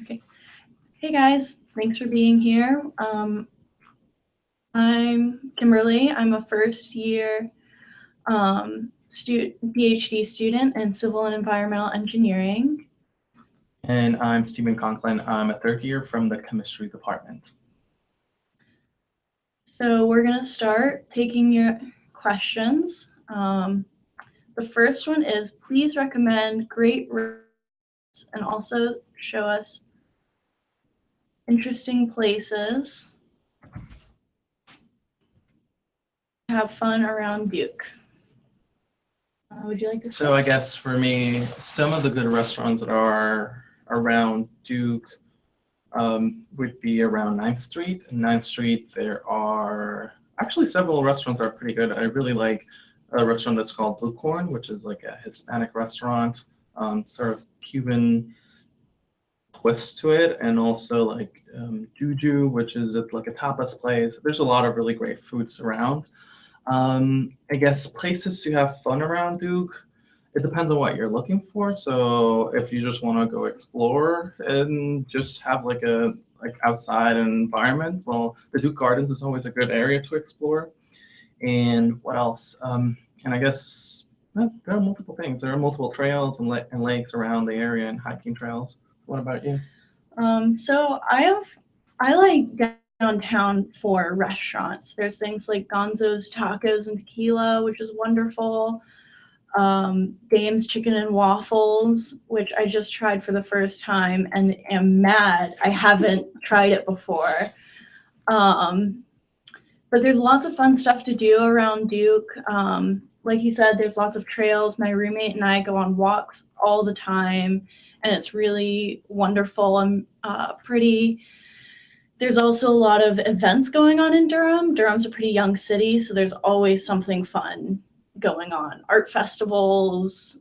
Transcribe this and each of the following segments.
Okay. Hey guys, thanks for being here. I'm Kimberly. I'm a first year PhD student in civil and environmental engineering. And I'm Stephen Conklin. I'm a third year from the chemistry department. So we're going to start taking your questions. The first one is please recommend great routes and also show us interesting places. Have fun around Duke. Would you like to start? So I guess for me, some of the good restaurants that are around Duke would be around 9th Street. In 9th Street, there are actually several restaurants that are pretty good. I really like a restaurant that's called Blue Corn, which is like a Hispanic restaurant, sort of Cuban twist to it, and also like Juju, which is like a tapas place. There's a lot of really great foods around. I guess places to have fun around Duke. It depends on what you're looking for. So if you just want to go explore and just have like a outside environment, well, the Duke Gardens is always a good area to explore. And what else? And I guess there are multiple things. There are multiple trails and lakes around the area and hiking trails. What about you? So I like downtown for restaurants. There's things like Gonzo's Tacos and Tequila, which is wonderful. Dame's Chicken and Waffles, which I just tried for the first time and am mad I haven't tried it before. But there's lots of fun stuff to do around Duke. Like you said, there's lots of trails. My roommate and I go on walks all the time, and it's really wonderful and pretty. There's also a lot of events going on in Durham. Durham's a pretty young city, so there's always something fun going on. Art festivals,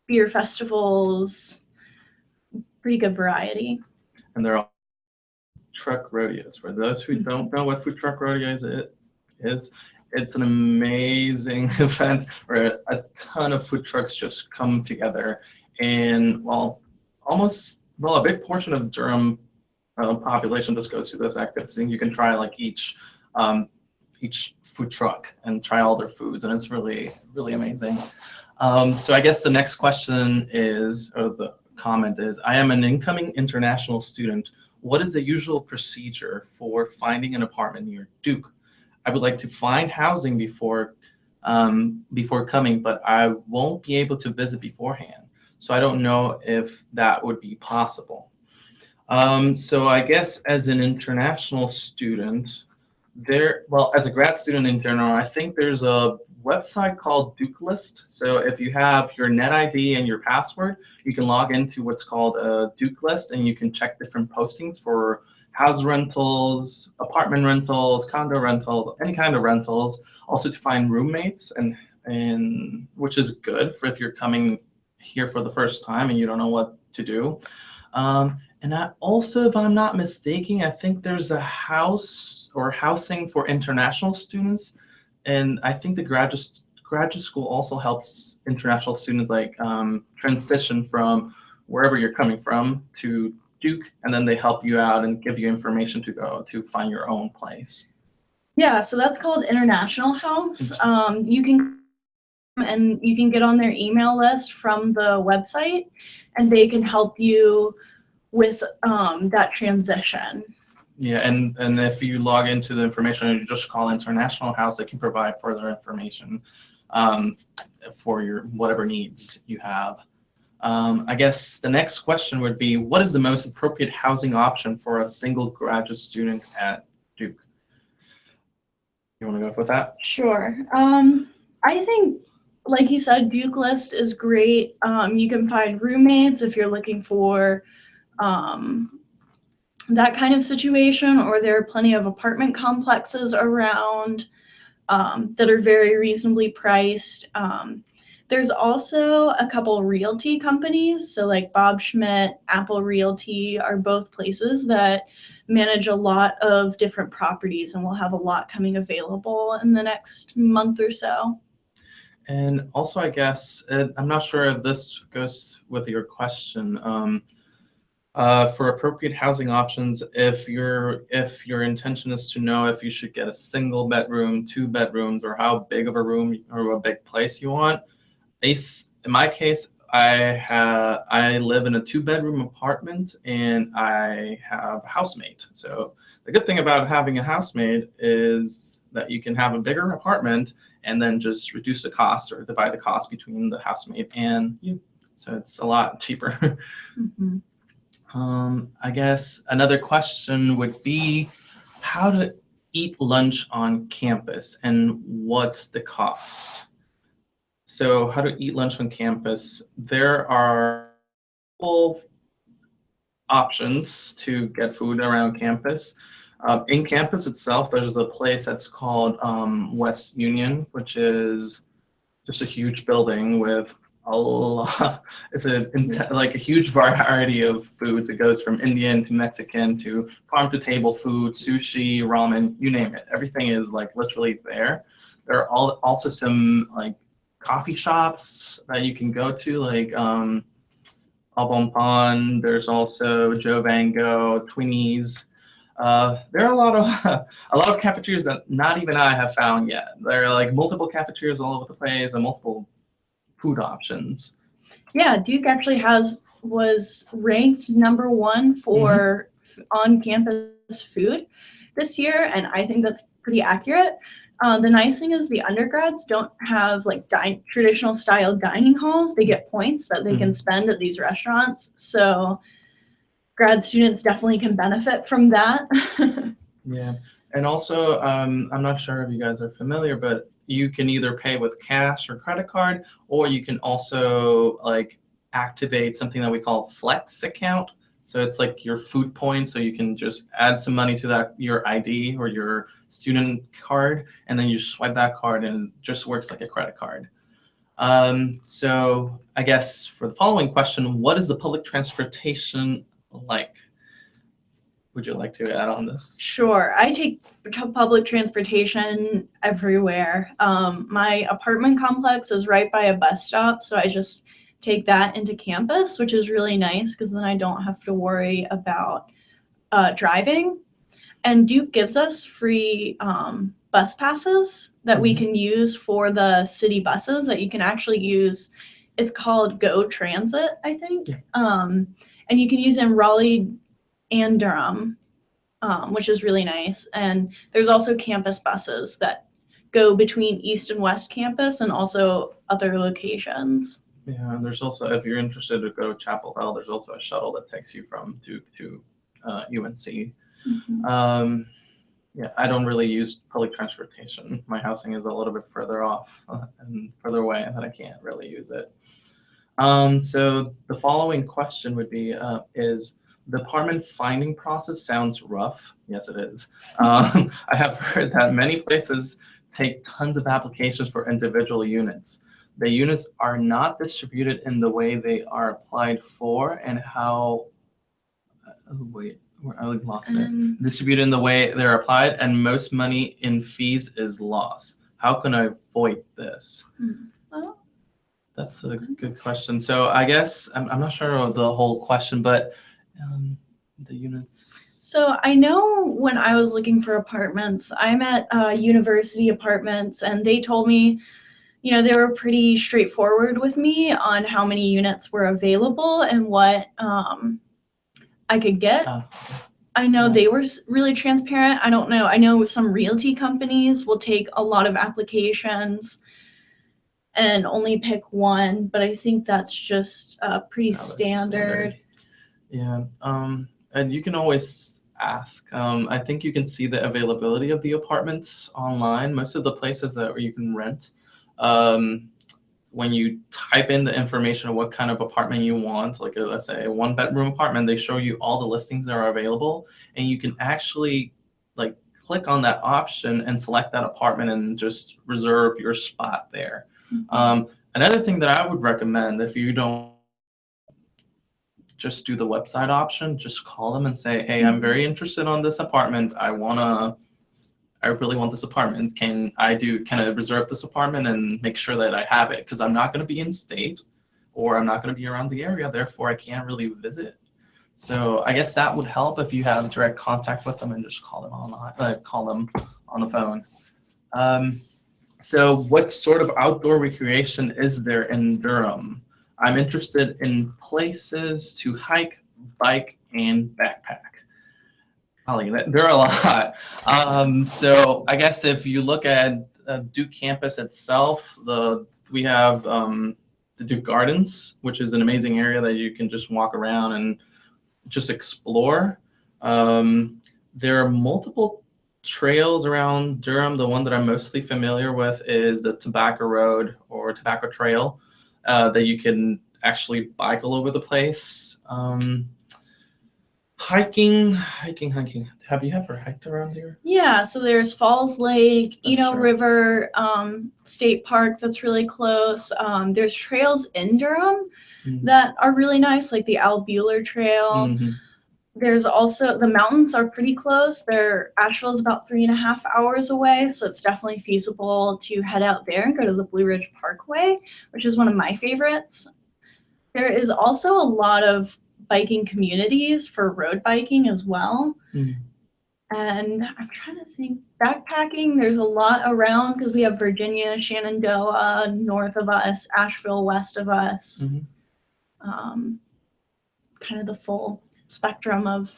beer festivals, pretty good variety. And there are truck rodeos. For those who don't know what food truck rodeos is, it's an amazing event where a ton of food trucks just come together, and a big portion of Durham population just goes to this activity. You can try like each food truck and try all their foods, and it's really really amazing. So I guess the next question is, or the comment is, I am an incoming international student. What is the usual procedure for finding an apartment near Duke? I would like to find housing before coming, but I won't be able to visit beforehand. So I don't know if that would be possible. So I guess as an international student, as a grad student in general, I think there's a website called Duke List. So if you have your net ID and your password, you can log into what's called a Duke List, and you can check different postings for house rentals, apartment rentals, condo rentals, any kind of rentals. Also to find roommates, and which is good for if you're coming here for the first time and you don't know what to do. And also, if I'm not mistaken, I think there's a house or housing for international students, and I think the graduate school also helps international students like transition from wherever you're coming from to Duke, and then they help you out and give you information to go to find your own place. Yeah, so that's called International House. You can get on their email list from the website, and they can help you with that transition. Yeah, and if you log into the information and you just call International House, they can provide further information for your whatever needs you have. I guess the next question would be, what is the most appropriate housing option for a single graduate student at Duke? You want to go with that? Sure. I think, like you said, Duke List is great. You can find roommates if you're looking for that kind of situation, or there are plenty of apartment complexes around that are very reasonably priced. There's also a couple realty companies, so like Bob Schmidt, Apple Realty are both places that manage a lot of different properties, and we'll have a lot coming available in the next month or so. And also, I guess, I'm not sure if this goes with your question. For appropriate housing options, if your intention is to know if you should get a single bedroom, two bedrooms, or how big of a room or a big place you want, in my case, I live in a 2-bedroom apartment and I have a housemate. So the good thing about having a housemate is that you can have a bigger apartment and then just reduce the cost or divide the cost between the housemate and you. So it's a lot cheaper. Mhm. I guess another question would be how to eat lunch on campus and what's the cost? So, how to eat lunch on campus? There are full options to get food around campus. In campus itself, there's a place that's called West Union, which is just a huge building with a lot. It's like a huge variety of foods. It goes from Indian to Mexican to farm to table food, sushi, ramen, you name it. Everything is like literally there. There are also some like coffee shops that you can go to, like Au Bon Pain. There's also Joe Van Gogh, Twinnies. There are a lot of cafeterias that not even I have found yet. There are like multiple cafeterias all over the place and multiple food options. Yeah, Duke actually was ranked number one for on-campus food this year, and I think that's pretty accurate. The nice thing is the undergrads don't have like traditional style dining halls. They get points that they can spend at these restaurants. So grad students definitely can benefit from that. Yeah, and also I'm not sure if you guys are familiar, but you can either pay with cash or credit card, or you can also like activate something that we call Flex account. So it's like your food points, so you can just add some money to that your ID or your student card, and then you swipe that card, and it just works like a credit card. So I guess for the following question, what is the public transportation like? Would you like to add on this? Sure. I take public transportation everywhere. My apartment complex is right by a bus stop, so I just take that into campus, which is really nice because then I don't have to worry about driving. And Duke gives us free bus passes that we can use for the city buses that you can actually use. It's called Go Transit, I think. Yeah. And you can use it in Raleigh and Durham, which is really nice. And there's also campus buses that go between East and West campus and also other locations. Yeah, and there's also, if you're interested to go to Chapel Hill, there's also a shuttle that takes you from Duke to UNC. Yeah, I don't really use public transportation. My housing is a little bit further off and further away that I can't really use it. So the following question would be, is the apartment finding process sounds rough? Yes, it is. I have heard that many places take tons of applications for individual units. The units are not distributed in the way they are applied for, and how, wait, I lost it. Distributed in the way they're applied, and most money in fees is lost. How can I avoid this? That's a good question. So I guess I'm not sure of the whole question, but the units. So I know when I was looking for apartments, I'm at university apartments, and they told me, you know, they were pretty straightforward with me on how many units were available and what I could get. I know they were really transparent. I don't know. I know some realty companies will take a lot of applications and only pick one, but I think that's just pretty standard. Yeah, and you can always ask. I think you can see the availability of the apartments online. Most of the places that you can rent, when you type in the information of what kind of apartment you want, like let's say a 1-bedroom apartment, they show you all the listings that are available, and you can actually like click on that option and select that apartment and just reserve your spot there. Another thing that I would recommend, if you don't just do the website option, just call them and say, hey, I'm very interested on this apartment. I really want this apartment. Can I reserve this apartment and make sure that I have it? Because I'm not going to be in state, or I'm not going to be around the area. Therefore, I can't really visit. So I guess that would help if you have direct contact with them and just call them on the phone. So what sort of outdoor recreation is there in Durham? I'm interested in places to hike, bike, and backpack. Holly, there are a lot. So I guess if you look at Duke campus itself, we have the Duke Gardens, which is an amazing area that you can just walk around and just explore. There are multiple trails around Durham. The one that I'm mostly familiar with is the Tobacco Road or Tobacco Trail that you can actually bike all over the place. Hiking. Have you ever hiked around here? Yeah, so there's Falls Lake, That's Eno true. River State Park that's really close. There's trails in Durham that are really nice, like the Al Bueller Trail. There's also, the mountains are pretty close. Asheville is about 3.5 hours away, so it's definitely feasible to head out there and go to the Blue Ridge Parkway, which is one of my favorites. There is also a lot of biking communities for road biking as well. And I'm trying to think, backpacking, there's a lot around because we have Virginia, Shenandoah, north of us, Asheville, west of us. Kind of the full spectrum of.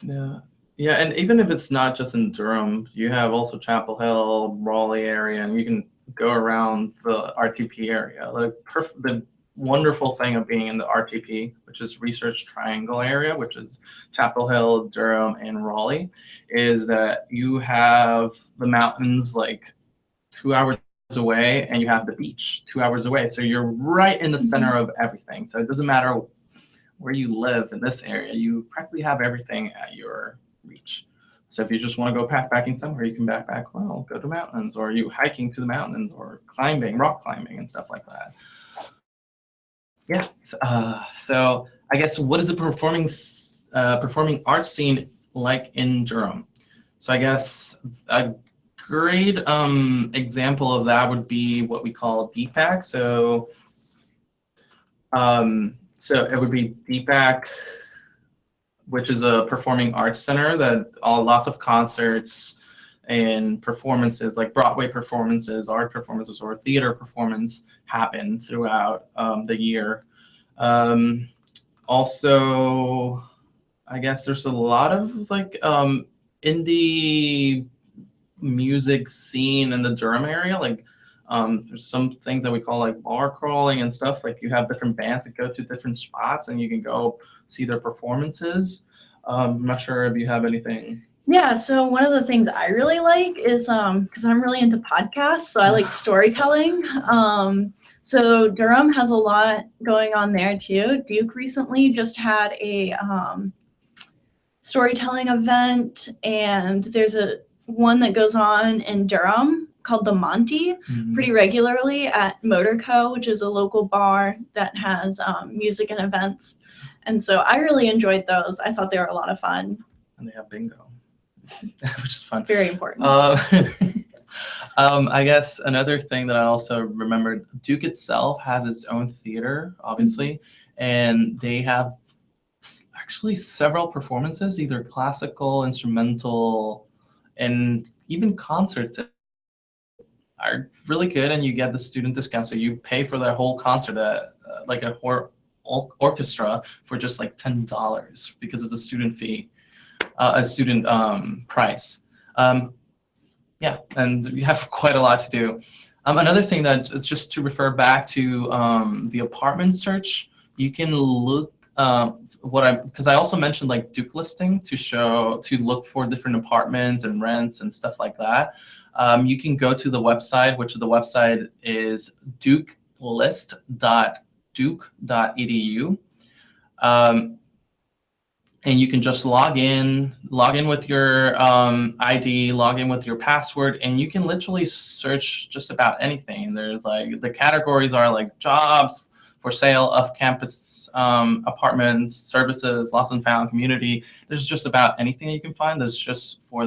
Yeah, and even if it's not just in Durham, you have also Chapel Hill, Raleigh area, and you can go around the RTP area. The wonderful thing of being in the RTP, which is Research Triangle area, which is Chapel Hill, Durham, and Raleigh, is that you have the mountains like 2 hours away, and you have the beach 2 hours away. So you're right in the center of everything. So it doesn't matter where you live in this area, you practically have everything at your reach. So if you just want to go backpacking somewhere, you can backpack, well, go to mountains, or you hiking to the mountains, or climbing, rock climbing, and stuff like that. Yeah. So I guess, what is the performing arts scene like in Durham? So I guess a great example of that would be what we call DPAC. So it would be DPAC, which is a performing arts center that lots of concerts and performances, like Broadway performances, art performances, or theater performance happen throughout the year. Also, I guess there's a lot of like indie music scene in the Durham area. Like there's some things that we call like bar crawling and stuff. Like you have different bands that go to different spots and you can go see their performances. I'm not sure if you have anything. Yeah, so one of the things I really like is because I'm really into podcasts, so I like storytelling. So Durham has a lot going on there too. Duke recently just had a storytelling event, and there's one that goes on in Durham called the Monty pretty regularly at Motor Co., which is a local bar that has music and events. And so I really enjoyed those. I thought they were a lot of fun. And they have bingo. Which is fun. Very important. I guess another thing that I also remembered, Duke itself has its own theater, obviously, and they have actually several performances, either classical, instrumental, and even concerts that are really good, and you get the student discount, so you pay for the whole concert at like a orchestra for just like $10 because it's a student fee. A student price. Yeah, and you have quite a lot to do. Another thing that, just to refer back to the apartment search, you can look because I also mentioned like Duke listing to look for different apartments and rents and stuff like that. You can go to the website, which the website is dukelist.duke.edu. And you can just log in with your ID, log in with your password, and you can literally search just about anything. There's like, the categories are like jobs, for sale, off-campus apartments, services, lost and found, community. There's just about anything that you can find that's just for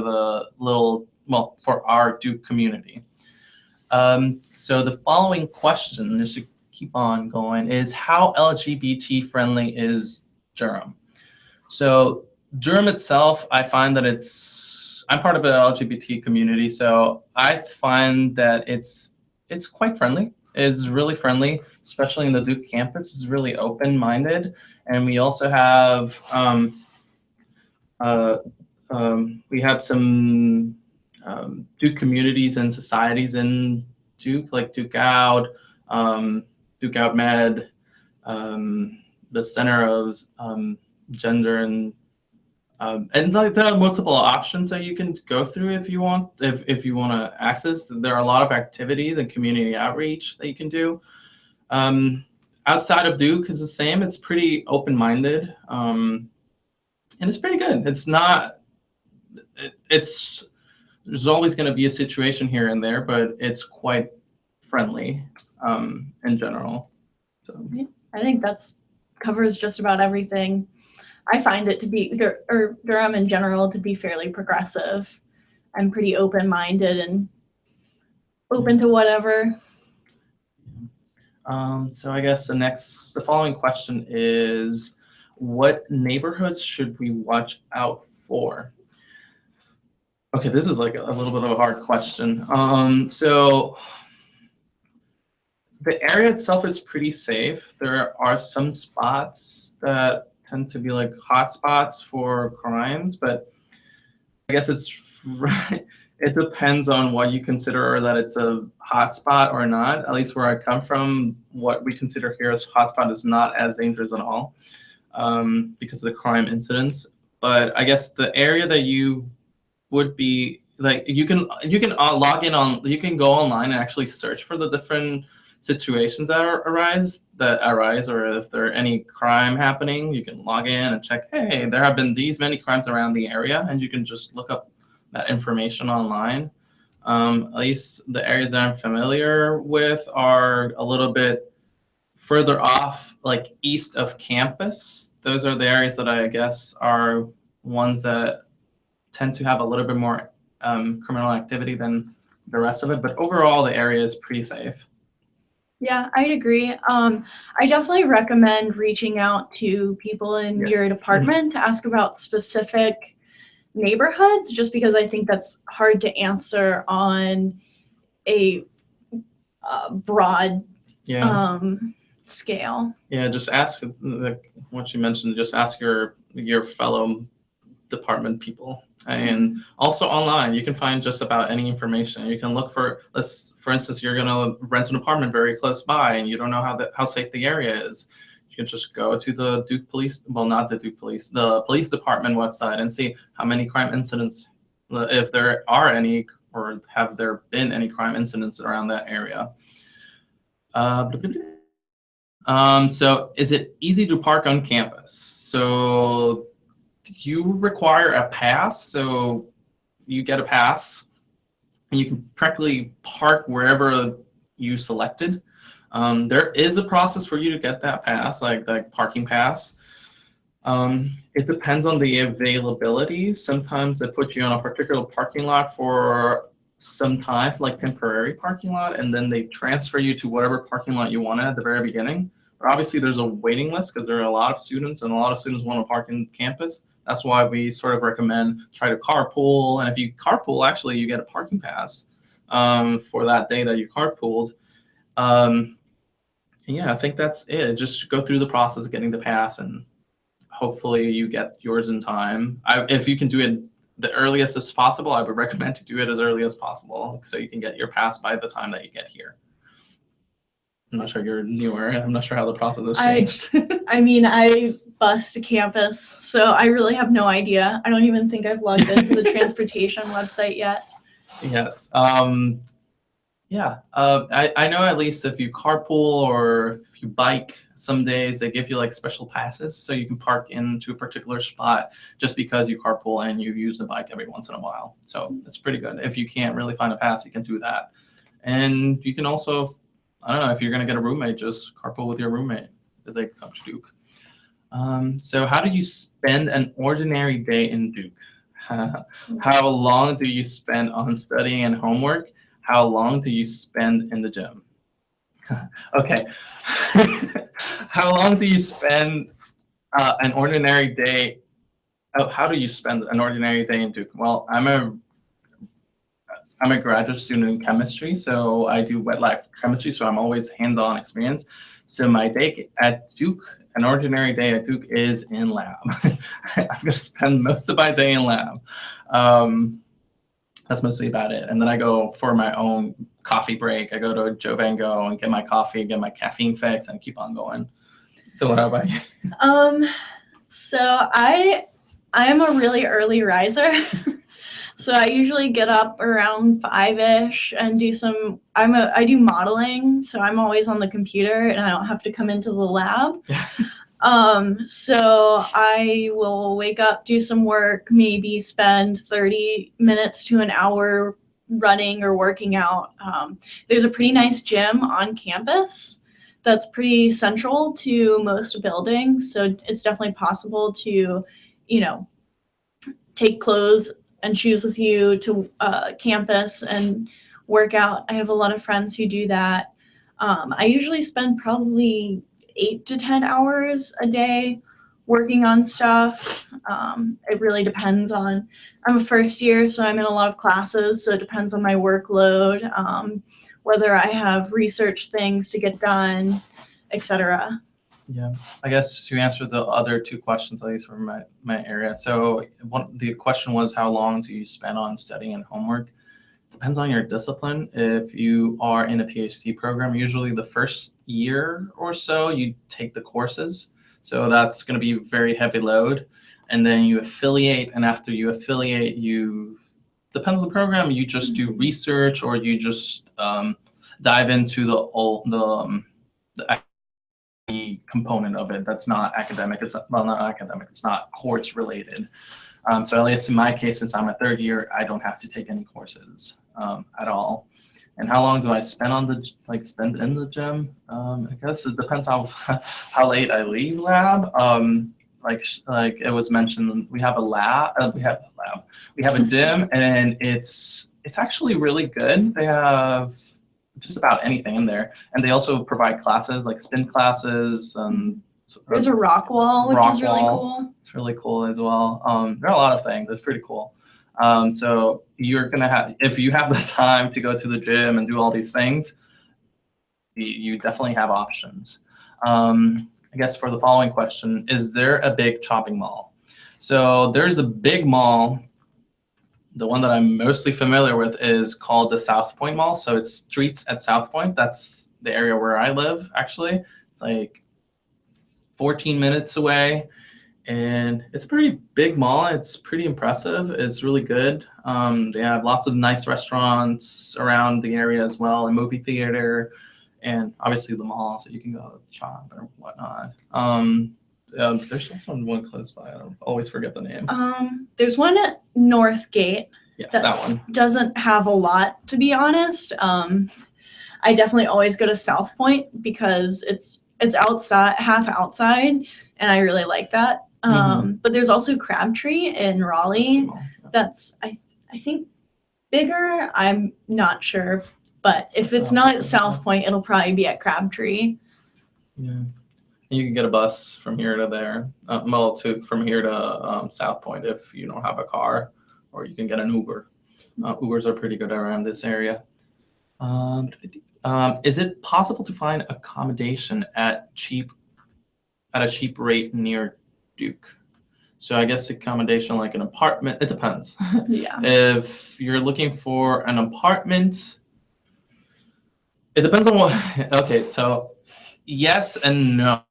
for our Duke community. So the following question, just to keep on going, is how LGBT friendly is Durham? So Durham itself, I find that I'm part of the LGBT community, so I find that it's quite friendly. It's really friendly, especially in the Duke campus. It's really open-minded, and we also have we have some Duke communities and societies in Duke, like Duke Out Med, the Center of Gender and like there are multiple options that you can go through if you want to access. There are a lot of activities and community outreach that you can do. Outside of Duke is the same. It's pretty open-minded, and it's pretty good. It's not. It's there's always going to be a situation here and there, but it's quite friendly in general. So I think that's covers just about everything. I find it to be, or Durham in general, to be fairly progressive. I'm pretty open-minded and open to whatever. So I guess the following question is, what neighborhoods should we watch out for? Okay, this is like a little bit of a hard question. So the area itself is pretty safe. There are some spots that tend to be like hot spots for crimes, but I guess it depends on what you consider that it's a hot spot or not. At least where I come from, what we consider here as hot spot is not as dangerous at all because of the crime incidents. But I guess the area that you would be like, you can log in on, you can go online and actually search for the different situations that arise, or if there are any crime happening, you can log in and check, hey, there have been these many crimes around the area, and you can just look up that information online. At least the areas that I'm familiar with are a little bit further off, like east of campus. Those are the areas that I guess are ones that tend to have a little bit more criminal activity than the rest of it. But overall, the area is pretty safe. Yeah, I'd agree. I definitely recommend reaching out to people in your department to ask about specific neighborhoods, just because I think that's hard to answer on a broad scale. Yeah, just ask what you mentioned. Just ask your fellow department people, and also online you can find just about any information. You can look for instance, you're going to rent an apartment very close by and you don't know how safe the area is. You can just go to the Duke Police, well, not the Duke Police, the police department website, and see how many crime incidents, if there are any, or have there been any crime incidents around that area. So is it easy to park on campus? So you require a pass, so you get a pass and you can practically park wherever you selected. There is a process for you to get that pass, like parking pass. It depends on the availability. Sometimes they put you on a particular parking lot for some time, like temporary parking lot, and then they transfer you to whatever parking lot you wanted at the very beginning. But obviously there's a waiting list because there are a lot of students, and a lot of students want to park in campus. That's why we sort of recommend try to carpool, and if you carpool, actually you get a parking pass for that day that you carpooled. Yeah, I think that's it. Just go through the process of getting the pass, and hopefully you get yours in time. If you can do it the earliest as possible, I would recommend to do it as early as possible so you can get your pass by the time that you get here. I'm not sure, you're newer. I'm not sure how the process has changed. I mean, I bus to campus, so I really have no idea. I don't even think I've logged into the transportation website yet. Yes. Yeah. I know at least if you carpool or if you bike, some days they give you like special passes so you can park into a particular spot just because you carpool and you use the bike every once in a while. So it's pretty good. If you can't really find a pass, you can do that. And you can also, I don't know, if you're going to get a roommate, just carpool with your roommate if they come to Duke. So how do you spend an ordinary day in Duke? How long do you spend on studying and homework? How long do you spend in the gym? Okay. How long do you spend an ordinary day how do you spend an ordinary day in Duke? Well, I'm a graduate student in chemistry, so I do wet lab chemistry, so I'm always hands-on experience. So my day at Duke, an ordinary day at Duke, is in lab. I'm gonna spend most of my day in lab. That's mostly about it. And then I go for my own coffee break. I go to Joe Van Gogh and get my coffee, get my caffeine fix, and keep on going. So what about you? So I am a really early riser. So I usually get up around 5-ish and I do modeling, so I'm always on the computer and I don't have to come into the lab. So I will wake up, do some work, maybe spend 30 minutes to an hour running or working out. There's a pretty nice gym on campus that's pretty central to most buildings, so it's definitely possible to, take clothes and shoes with you to campus and work out. I have a lot of friends who do that. I usually spend probably 8 to 10 hours a day working on stuff. It really depends on, I'm a first year, so I'm in a lot of classes, so it depends on my workload, whether I have research things to get done, etc. Yeah, I guess to answer the other two questions, at least from my area. So the question was, how long do you spend on studying and homework? Depends on your discipline. If you are in a PhD program, usually the first year or so, you take the courses. So that's going to be very heavy load. And then you affiliate. And after you affiliate, depends on the program, you just do research or you just dive into the component of it that's not academic. Not academic. It's not course related. So at least in my case, since I'm a third year, I don't have to take any courses at all. And how long do I spend in the gym? I guess it depends how late I leave lab. Like it was mentioned, we have a lab. We have a gym, and it's actually really good. They have just about anything in there, and they also provide classes like spin classes and. There's a rock wall, which is really cool. It's really cool as well. There are a lot of things. It's pretty cool. So you're gonna have, if you have the time to go to the gym and do all these things, you definitely have options. I guess for the following question, is there a big shopping mall? So there's a big mall. The one that I'm mostly familiar with is called the South Point Mall. So it's streets at South Point. That's the area where I live, actually. It's like 14 minutes away, and it's a pretty big mall. It's pretty impressive. It's really good. They have lots of nice restaurants around the area as well, a movie theater, and obviously the mall, so you can go shop or whatnot. There's also one close by. I don't always forget the name. There's one at Northgate. Yes, that one doesn't have a lot, to be honest. I definitely always go to South Point because it's outside, half outside, and I really like that. But there's also Crabtree in Raleigh. That's I think bigger. I'm not sure, but if it's not at South Point, it'll probably be at Crabtree. Yeah. You can get a bus from here to there, from here to South Point if you don't have a car, or you can get an Uber. Ubers are pretty good around this area. Is it possible to find accommodation at a cheap rate near Duke? So I guess accommodation like an apartment, it depends. Yeah. If you're looking for an apartment, it depends on what. Okay, so yes and no.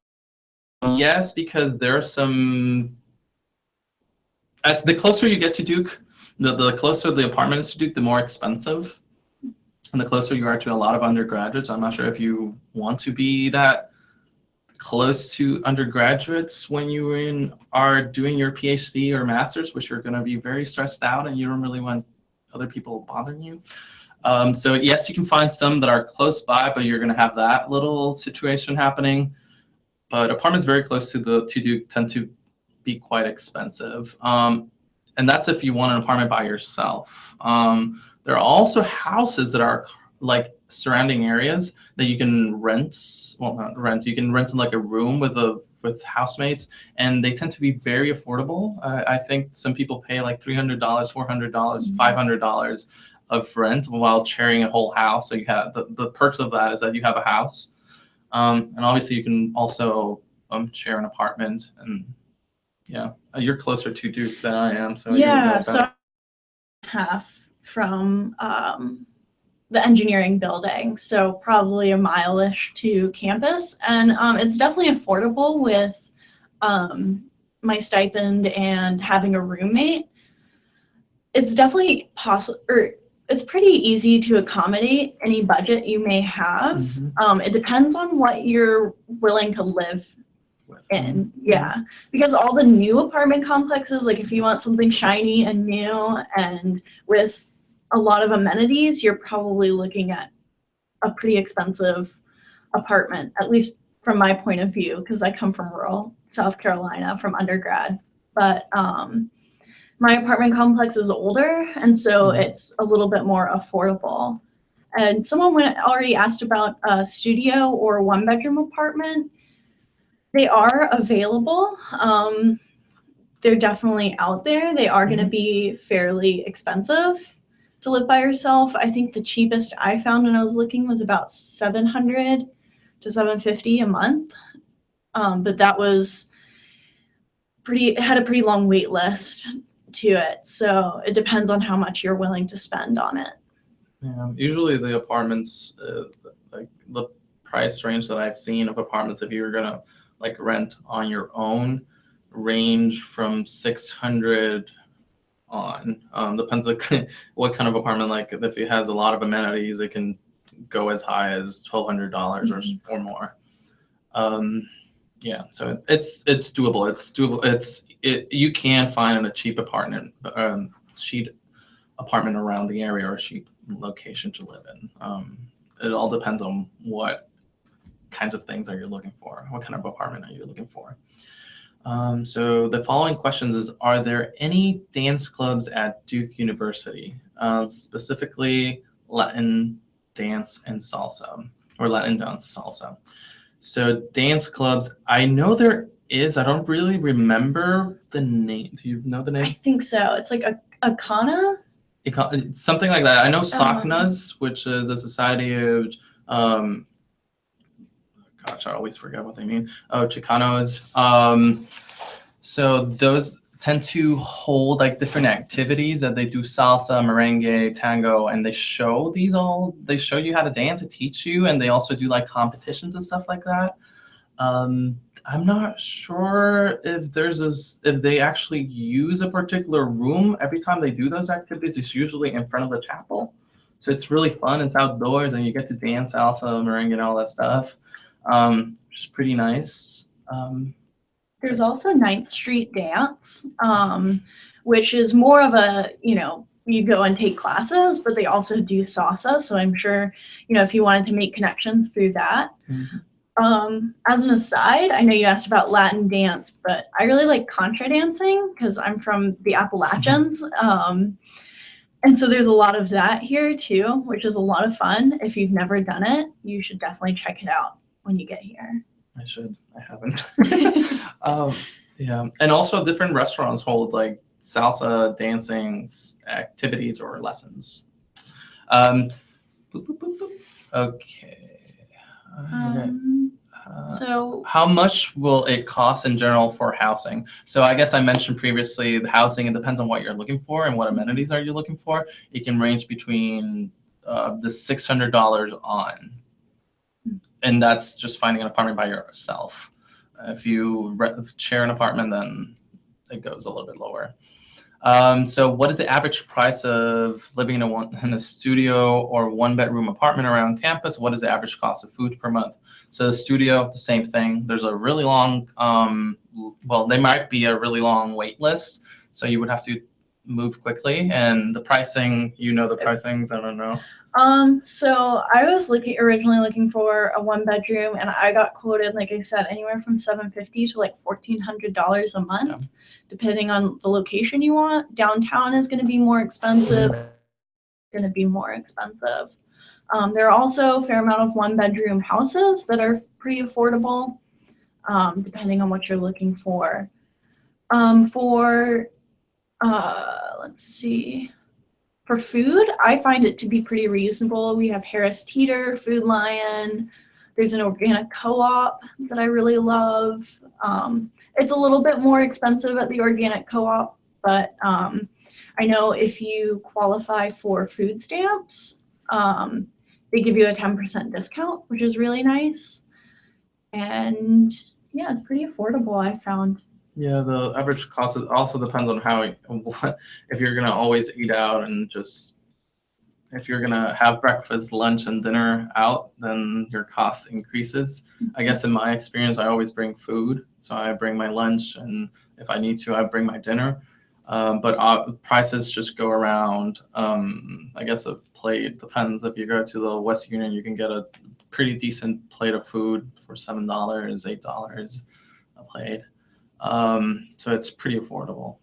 Yes, because there are some. As the closer you get to Duke, the closer the apartment is to Duke, the more expensive. And the closer you are to a lot of undergraduates. I'm not sure if you want to be that close to undergraduates when you are doing your PhD or master's, which you're going to be very stressed out and you don't really want other people bothering you. So yes, you can find some that are close by, but you're going to have that little situation happening. But apartments very close to Duke tend to be quite expensive. And that's if you want an apartment by yourself. There are also houses that are like surrounding areas that you can rent. Well, not rent. You can rent like a room with housemates, and they tend to be very affordable. I think some people pay like $300, $400, $500 of rent while sharing a whole house. So you have the perks of that is that you have a house, and obviously you can also share an apartment. And yeah, you're closer to Duke than I am, so yeah. So half from the engineering building, so probably a mile-ish to campus, and it's definitely affordable with my stipend and having a roommate. It's definitely possible, or it's pretty easy to accommodate any budget you may have. It depends on what you're willing to live in. Yeah, because all the new apartment complexes, like if you want something shiny and new and with a lot of amenities, you're probably looking at a pretty expensive apartment, at least from my point of view, because I come from rural South Carolina from undergrad. But my apartment complex is older, and so it's a little bit more affordable. And someone already asked about a studio or a one-bedroom apartment. They are available. They're definitely out there. They are going to be fairly expensive to live by yourself. I think the cheapest I found when I was looking was about $700 to $750 a month. But that was it had a pretty long wait list to it. So it depends on how much you're willing to spend on it. Yeah, usually the apartments, like the price range that I've seen of apartments, if you're gonna like rent on your own, range from 600 on. Depends like what kind of apartment. Like if it has a lot of amenities, it can go as high as $1,200 or more. Yeah, so it's doable. It's doable. You can find a cheap apartment, cheap apartment around the area or a cheap location to live in. It all depends on what kinds of things are you looking for. What kind of apartment are you looking for? So the following questions is, are there any dance clubs at Duke University, specifically Latin dance and salsa, or Latin dance salsa? So dance clubs, I know there is. I don't really remember the name. Do you know the name? I think so. It's like a Kana? Something like that. I know SOCNAS, which is a society of, gosh, I always forget what they mean. Oh, Chicanos. So those tend to hold like different activities that they do salsa, merengue, tango, and they show you how to dance and teach you, and they also do like competitions and stuff like that. I'm not sure if if they actually use a particular room every time they do those activities. It's usually in front of the chapel. So it's really fun. It's outdoors and you get to dance salsa, merengue, and all that stuff. Which is pretty nice. There's also 9th Street Dance, which is more of a, you go and take classes, but they also do salsa. So I'm sure, if you wanted to make connections through that. As an aside, I know you asked about Latin dance, but I really like contra dancing because I'm from the Appalachians. And so there's a lot of that here too, which is a lot of fun. If you've never done it, you should definitely check it out when you get here. I should. I haven't. Yeah. And also different restaurants hold like salsa dancing activities or lessons. Okay. So how much will it cost in general for housing? So I guess I mentioned previously the housing, it depends on what you're looking for and what amenities are you looking for. It can range between the $600 on. And that's just finding an apartment by yourself. If you share an apartment, then it goes a little bit lower. So what is the average price of living in a studio or one-bedroom apartment around campus? What is the average cost of food per month? So the studio, the same thing. There's a really long, there might be a really long wait list. So you would have to move quickly. And the pricing, the pricings, I don't know. So I was originally looking for a one-bedroom, and I got quoted, like I said, anywhere from $750 to like $1,400 a month, depending on the location you want. Downtown is going to be more expensive. There are also a fair amount of one-bedroom houses that are pretty affordable, depending on what you're looking for. Let's see. For food, I find it to be pretty reasonable. We have Harris Teeter, Food Lion. There's an organic co-op that I really love. It's a little bit more expensive at the organic co-op, but I know if you qualify for food stamps, they give you a 10% discount, which is really nice. And yeah, it's pretty affordable, I found. Yeah, the average cost also depends on if you're gonna always eat out and just if you're gonna have breakfast, lunch, and dinner out, then your cost increases. I guess in my experience, I always bring food, so I bring my lunch, and if I need to, I bring my dinner. But prices just go around. I guess a plate depends. If you go to the West Union, you can get a pretty decent plate of food for $7, $8 a plate. So it's pretty affordable.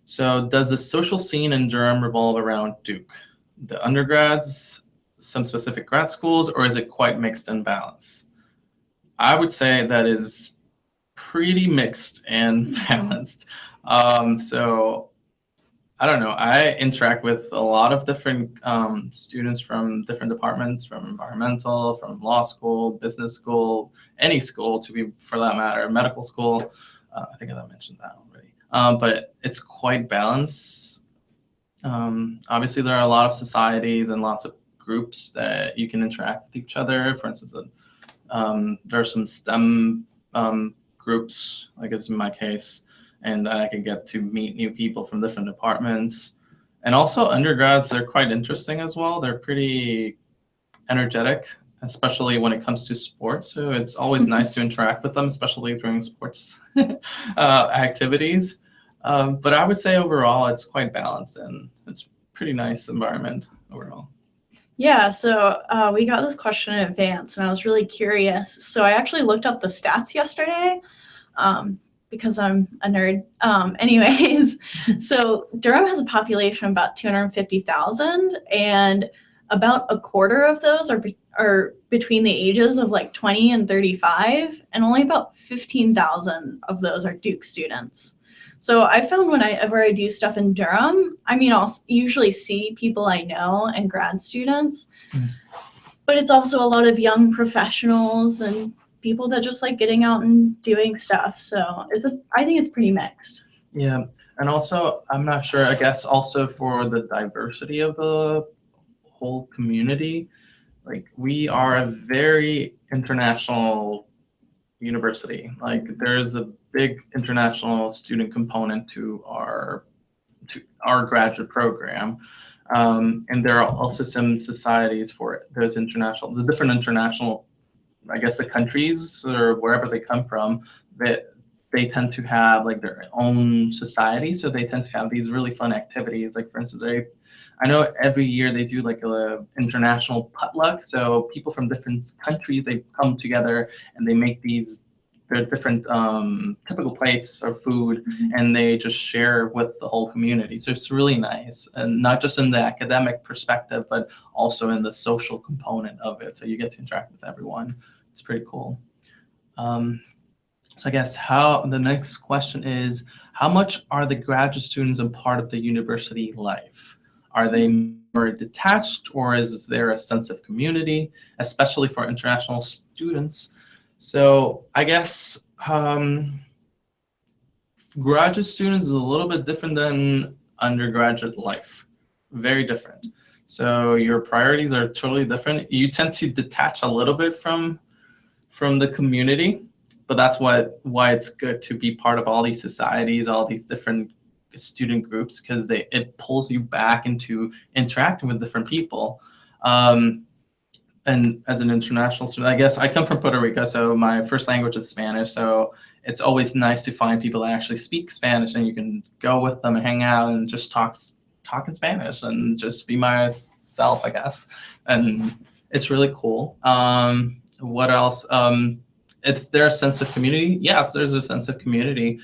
So does the social scene in Durham revolve around Duke, the undergrads, some specific grad schools, or is it quite mixed and balanced? I would say that is pretty mixed and balanced. So I don't know. I interact with a lot of different students from different departments, from environmental, from law school, business school, any school to be for that matter, medical school. I think I mentioned that already. But it's quite balanced. Obviously, there are a lot of societies and lots of groups that you can interact with each other. For instance, there are some STEM groups, I guess in my case, and I can get to meet new people from different departments. And also undergrads, they're quite interesting as well. They're pretty energetic, especially when it comes to sports. So it's always nice to interact with them, especially during sports activities. But I would say overall, it's quite balanced and it's pretty nice environment overall. Yeah, so we got this question in advance and I was really curious. So I actually looked up the stats yesterday because I'm a nerd. Anyways, so Durham has a population of about 250,000 and about a quarter of those are between the ages of like 20 and 35, and only about 15,000 of those are Duke students. So I found whenever I do stuff in Durham, I mean, I'll usually see people I know and grad students, but it's also a lot of young professionals and people that just like getting out and doing stuff. So I think it's pretty mixed. Yeah, and also, I'm not sure, I guess also for the diversity of the whole community, like we are a very international university. Like there's a big international student component to our graduate program. And there are also some societies for those the different international, I guess the countries or wherever they come from, that they tend to have like their own society. So they tend to have these really fun activities. Like for instance, I know every year they do like a international potluck. So people from different countries, they come together and they make their different typical plates of food, and they just share with the whole community. So it's really nice, and not just in the academic perspective, but also in the social component of it. So you get to interact with everyone. It's pretty cool. So I guess the next question is, how much are the graduate students a part of the university life? Are they more detached, or is there a sense of community, especially for international students? So I guess graduate students is a little bit different than undergraduate life, very different. So your priorities are totally different. You tend to detach a little bit from the community, but that's why it's good to be part of all these societies, all these different student groups, because it pulls you back into interacting with different people. And as an international student, I guess I come from Puerto Rico, so my first language is Spanish. So it's always nice to find people that actually speak Spanish, and you can go with them and hang out and just talk in Spanish and just be myself, I guess. And it's really cool. What else? Is there a sense of community? Yes, there's a sense of community.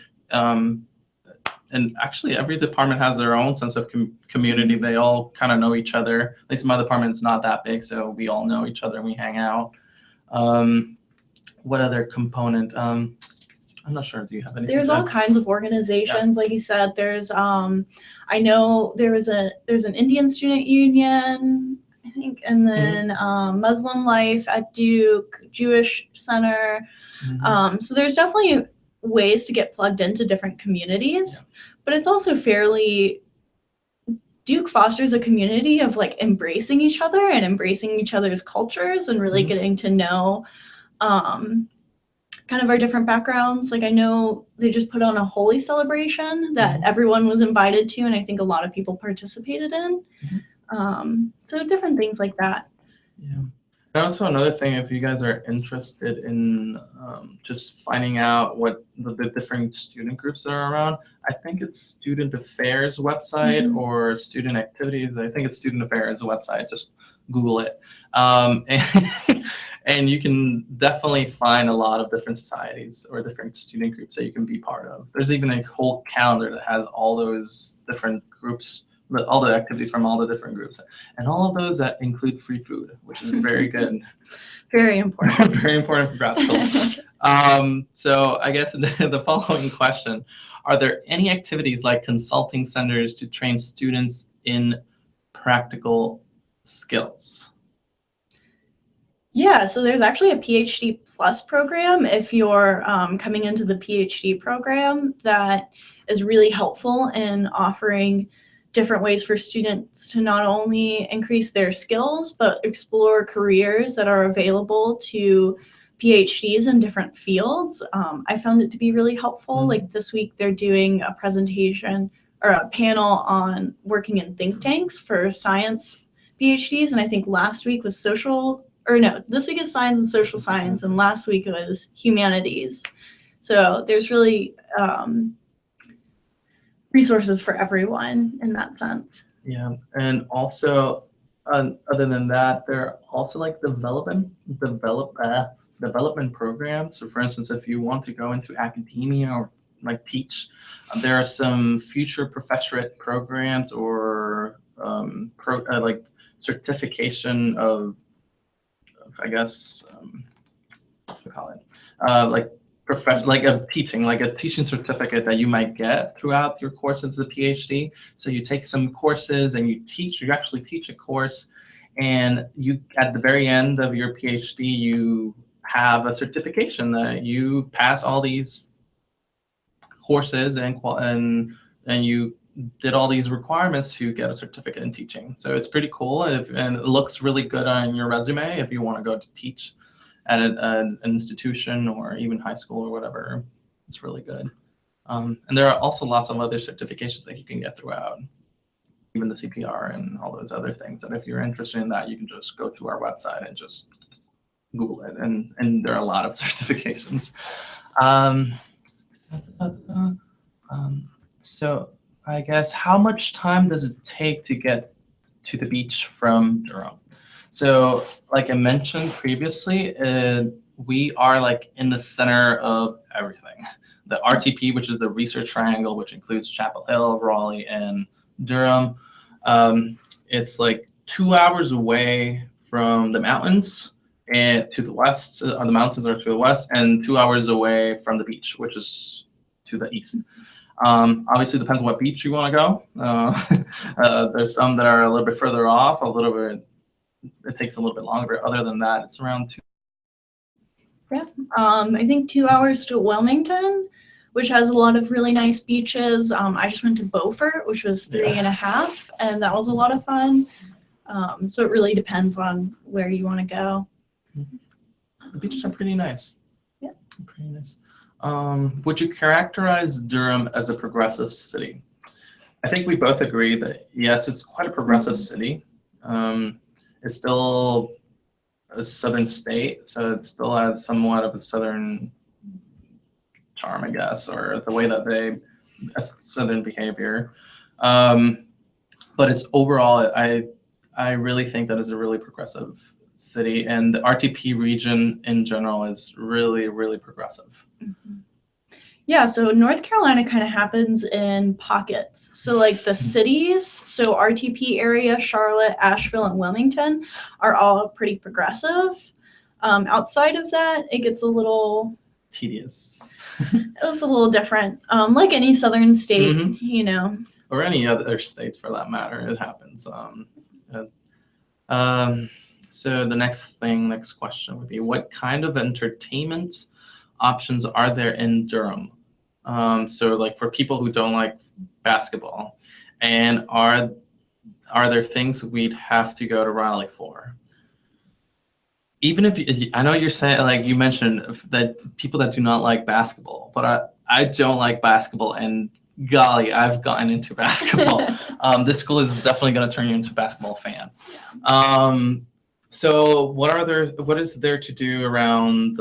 and actually every department has their own sense of community. They all kind of know each other. At least my department's not that big, so we all know each other and we hang out. What other component? I'm not sure. Do you have anything? There's all kinds of organizations, like you said. There's I know there's an Indian student union, I think, and then Muslim Life at Duke, Jewish Center. So there's definitely ways to get plugged into different communities, but it's also fairly, Duke fosters a community of like embracing each other and embracing each other's cultures and really getting to know kind of our different backgrounds. Like I know they just put on a holy celebration that everyone was invited to, and I think a lot of people participated in. So different things like that. Yeah. And also another thing, if you guys are interested in just finding out what the different student groups that are around, I think it's Student Affairs website or Student Activities. I think it's Student Affairs website. Just Google it. And you can definitely find a lot of different societies or different student groups that you can be part of. There's even a whole calendar that has all those different groups, all the activities from all the different groups, and all of those that include free food, which is very good. Very important. Very important for grad school. So I guess the following question, are there any activities like consulting centers to train students in practical skills? Yeah, so there's actually a PhD Plus program if you're coming into the PhD program that is really helpful in offering different ways for students to not only increase their skills, but explore careers that are available to PhDs in different fields. I found it to be really helpful. Like this week, they're doing a presentation or a panel on working in think tanks for science PhDs. And I think last week was this week is science and social science, and last week it was humanities. So there's really resources for everyone in that sense. Yeah, and also other than that, there are also like development programs. So for instance, if you want to go into academia or like teach, there are some future professorate programs or like certification of I guess what do you call it? Like a teaching certificate that you might get throughout your course as a PhD. So you take some courses and you actually teach a course, and you at the very end of your PhD you have a certification that you pass all these courses and you did all these requirements to get a certificate in teaching. So it's pretty cool, and it looks really good on your resume if you want to go to teach at an institution or even high school or whatever. It's really good. And there are also lots of other certifications that you can get throughout, even the CPR and all those other things, that if you're interested in that, you can just go to our website and just Google it, and there are a lot of certifications. So I guess, how much time does it take to get to the beach from Durham? So like I mentioned previously, we are like in the center of everything. The RTP, which is the Research Triangle, which includes Chapel Hill, Raleigh, and Durham. It's like 2 hours away from the mountains and to the west. The mountains are to the west, and 2 hours away from the beach, which is to the east. Obviously, depends on what beach you want to go. There's some that are a little bit further off, it takes a little bit longer. Other than that, it's around 2. Yeah, I think 2 hours to Wilmington, which has a lot of really nice beaches. I just went to Beaufort, which was 3.5, and that was a lot of fun. So it really depends on where you want to go. The beaches are pretty nice. Yeah, pretty nice. Would you characterize Durham as a progressive city? I think we both agree that yes, it's quite a progressive city. It's still a southern state, so it still has somewhat of a southern charm, I guess, or the way that southern behavior. But it's overall, I really think that it's a really progressive city, and the RTP region in general is really, really progressive. Yeah, so North Carolina kind of happens in pockets. So, like the cities, so RTP area, Charlotte, Asheville, and Wilmington are all pretty progressive. Outside of that, it gets a little Tedious. it's a little different. Like any southern state, you know. Or any other state for that matter, it happens. So the next question would be, what kind of entertainment options are there in Durham? So like for people who don't like basketball, and are there things we'd have to go to Raleigh for? Even if I know you're saying, like you mentioned that people that do not like basketball, but I don't like basketball, and golly, I've gotten into basketball. This school is definitely going to turn you into a basketball fan. So what is there to do around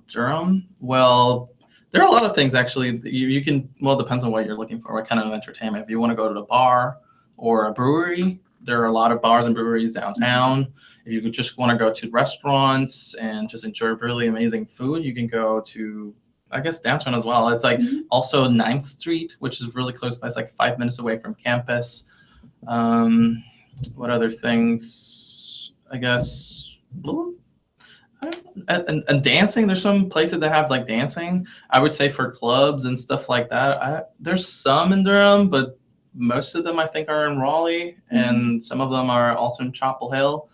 Durham? Well, there are a lot of things actually. You can, well, it depends on what you're looking for, what kind of entertainment. If you want to go to the bar or a brewery, there are a lot of bars and breweries downtown. If you just want to go to restaurants and just enjoy really amazing food, you can go to, I guess, downtown as well. It's like also 9th Street, which is really close by. It's like 5 minutes away from campus. What other things? I guess, and dancing. There's some places that have like dancing. I would say for clubs and stuff like that. There's some in Durham, but most of them I think are in Raleigh, and some of them are also in Chapel Hill.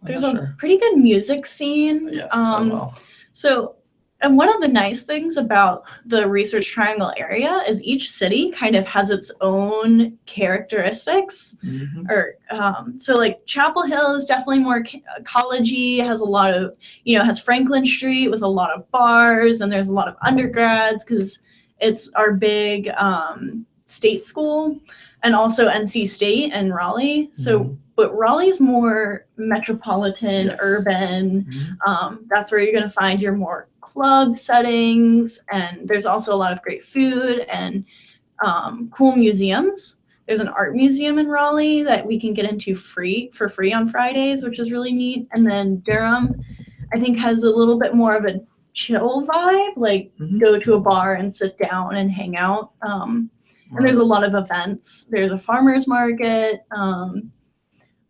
There's a pretty good music scene. Yes, as well. So, and one of the nice things about the Research Triangle area is each city kind of has its own characteristics. Or so, like Chapel Hill is definitely more collegey. Has a lot of, has Franklin Street with a lot of bars, and there's a lot of undergrads because it's our big state school, and also NC State and Raleigh. So, but Raleigh's more metropolitan, urban. That's where you're going to find your more club settings, and there's also a lot of great food and cool museums. There's an art museum in Raleigh that we can get into for free on Fridays, which is really neat. And then Durham, I think, has a little bit more of a chill vibe, like go to a bar and sit down and hang out. And there's a lot of events. There's a farmer's market.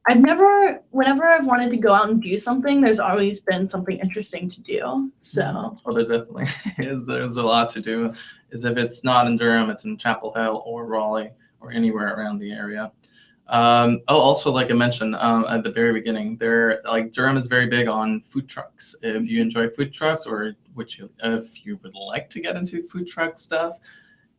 Whenever I've wanted to go out and do something, there's always been something interesting to do. So. Well, there definitely is. There's a lot to do. If it's not in Durham, it's in Chapel Hill or Raleigh or anywhere around the area. Also, like I mentioned at the very beginning, Durham is very big on food trucks. If you enjoy food trucks, or if you would like to get into food truck stuff,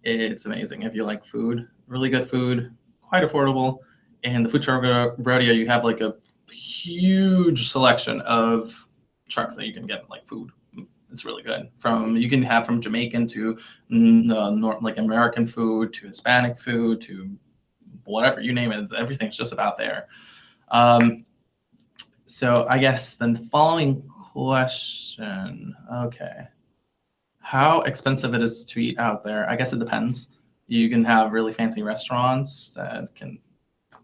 it's amazing. If you like food, really good food, quite affordable. And the food truck rodeo, you have like a huge selection of trucks that you can get, like food. It's really good. You can have from Jamaican to like American food to Hispanic food to whatever, you name it. Everything's just about there. So I guess then the following question. Okay. How expensive it is to eat out there? I guess it depends. You can have really fancy restaurants that can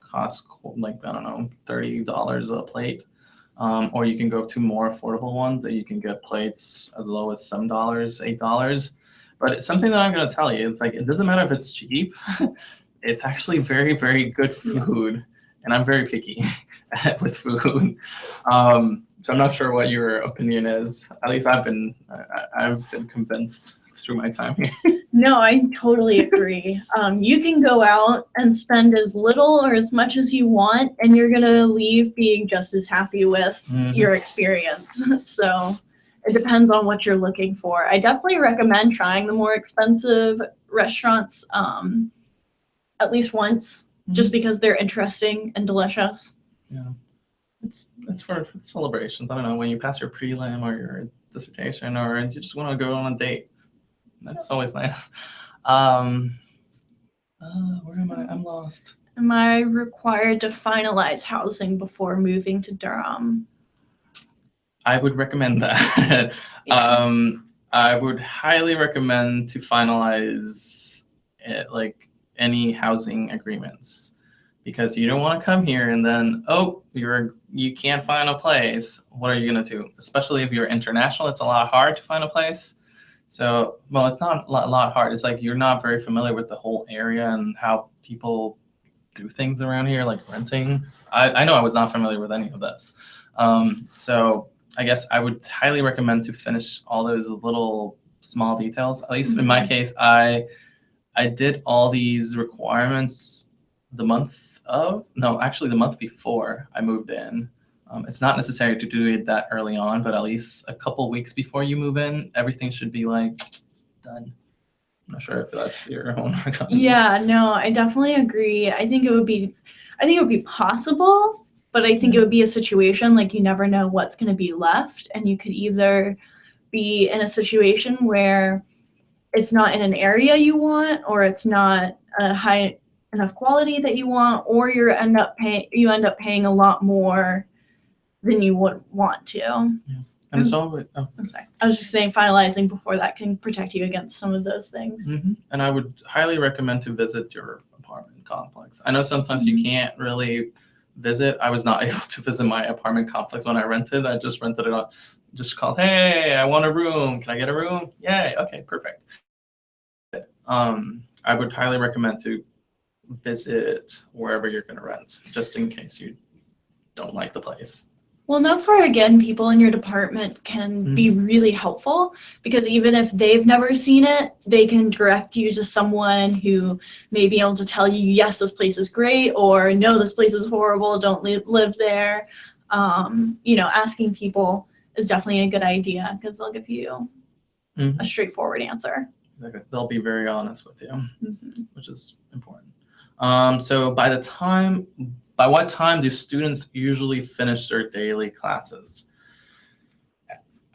cost like, I don't know, $30 a plate. Or you can go to more affordable ones that you can get plates as low as $7, $8. But it's something that I'm going to tell you. It's like, it doesn't matter if it's cheap. It's actually very, very good food. And I'm very picky with food. So I'm not sure what your opinion is. At least I've been convinced through my time here. No, I totally agree. You can go out and spend as little or as much as you want, and you're going to leave being just as happy with your experience. So it depends on what you're looking for. I definitely recommend trying the more expensive restaurants at least once, just because they're interesting and delicious. Yeah. It's for celebrations. I don't know, when you pass your prelim or your dissertation, or you just want to go on a date. That's always nice. Where am I? I'm lost. Am I required to finalize housing before moving to Durham? I would recommend that. I would highly recommend to finalize like any housing agreements. because you don't want to come here and then, oh, you can't find a place. What are you going to do? Especially if you're international, it's a lot hard to find a place. So, well, it's not a lot hard. It's like you're not very familiar with the whole area and how people do things around here, like renting. I know I was not familiar with any of this. So I guess I would highly recommend to finish all those little small details. At least in my case, I did all these requirements the month before I moved in. It's not necessary to do it that early on, but at least a couple weeks before you move in, everything should be like done. I'm not sure if that's your own recommendation. Yeah, no, I definitely agree. I think it would be possible, but I think it would be a situation like you never know what's going to be left, and you could either be in a situation where it's not in an area you want, or it's not a high enough quality that you want, or you end up paying a lot more than you would want to. Yeah. And it's always, I'm sorry. I was just saying finalizing before that can protect you against some of those things. And I would highly recommend to visit your apartment complex. I know sometimes you can't really visit. I was not able to visit my apartment complex when I rented. I just rented it on, just called, hey, I want a room. Can I get a room? Yay. Okay, perfect. I would highly recommend to visit wherever you're going to rent, just in case you don't like the place. Well, and that's where, again, people in your department can be really helpful, because even if they've never seen it, they can direct you to someone who may be able to tell you, yes, this place is great, or no, this place is horrible, don't live there. Asking people is definitely a good idea, because they'll give you a straightforward answer. They'll be very honest with you, which is important. So by what time do students usually finish their daily classes?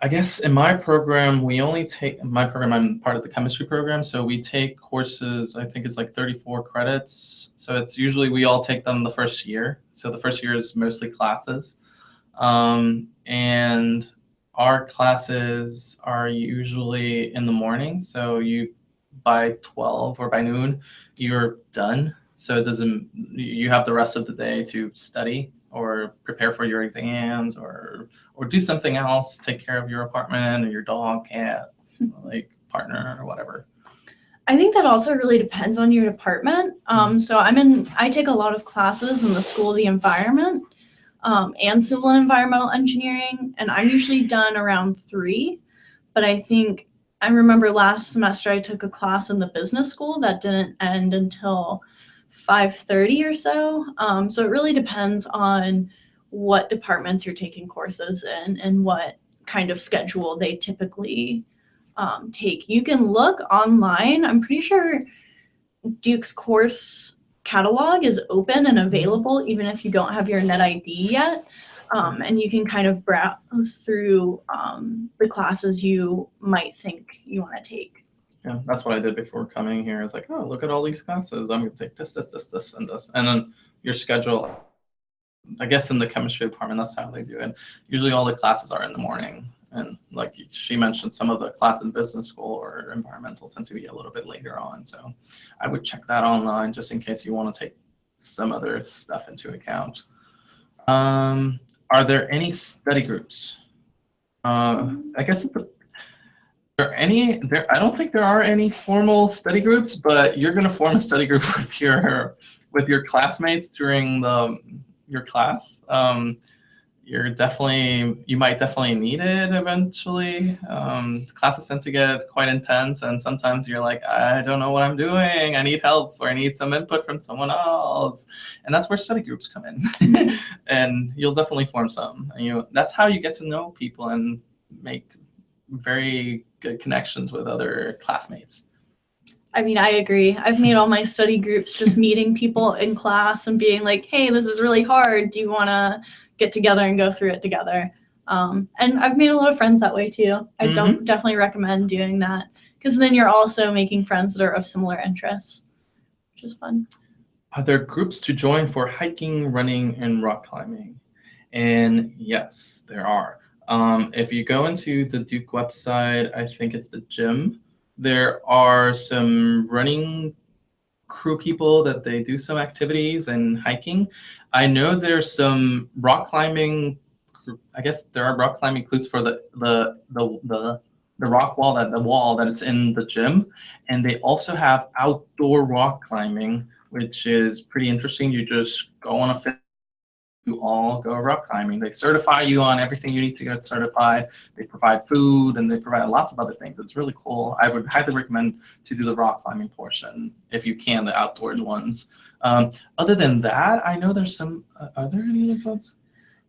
I guess in my program, I'm part of the chemistry program, so we take courses, I think it's like 34 credits. So it's usually we all take them the first year. So the first year is mostly classes. And our classes are usually in the morning. So by 12 or by noon, you're done. So you have the rest of the day to study or prepare for your exams or do something else, take care of your apartment or your dog, cat, like partner or whatever. I think that also really depends on your department. So I take a lot of classes in the School of the Environment and Civil and Environmental Engineering, and I'm usually done around 3. But I remember last semester I took a class in the business school that didn't end until 5:30 or so. So it really depends on what departments you're taking courses in and what kind of schedule they typically take. You can look online. I'm pretty sure Duke's course catalog is open and available even if you don't have your net ID yet. And you can kind of browse through the classes you might think you want to take. Yeah, that's what I did before coming here. It's like, oh, look at all these classes. I'm going to take this, and this. And then your schedule, I guess in the chemistry department, that's how they do it. Usually all the classes are in the morning. And like she mentioned, some of the classes in business school or environmental tend to be a little bit later on. So I would check that online just in case you want to take some other stuff into account. Are there any study groups? I guess I don't think there are any formal study groups, but you're going to form a study group with your classmates during your class. You might definitely need it eventually. Classes tend to get quite intense, and sometimes you're like, I don't know what I'm doing. I need help, or I need some input from someone else. And that's where study groups come in. And you'll definitely form some. And that's how you get to know people and make very good connections with other classmates. I mean, I agree. I've made all my study groups just meeting people in class and being like, hey, this is really hard. Do you want to get together and go through it together? And I've made a lot of friends that way too. I definitely recommend doing that, because then you're also making friends that are of similar interests, which is fun. Are there groups to join for hiking, running, and rock climbing? And yes, there are. If you go into the Duke website, I think it's the gym, there are some running crew people that they do some activities and hiking. I know there's some rock climbing. I guess there are rock climbing crews for the rock wall, that the wall that it's in the gym, and they also have outdoor rock climbing, which is pretty interesting. You just go on a you all go rock climbing. They certify you on everything you need to get certified. They provide food and they provide lots of other things. It's really cool. I would highly recommend to do the rock climbing portion if you can, the outdoors ones. Other than that, I know there's some. Are there any other clubs?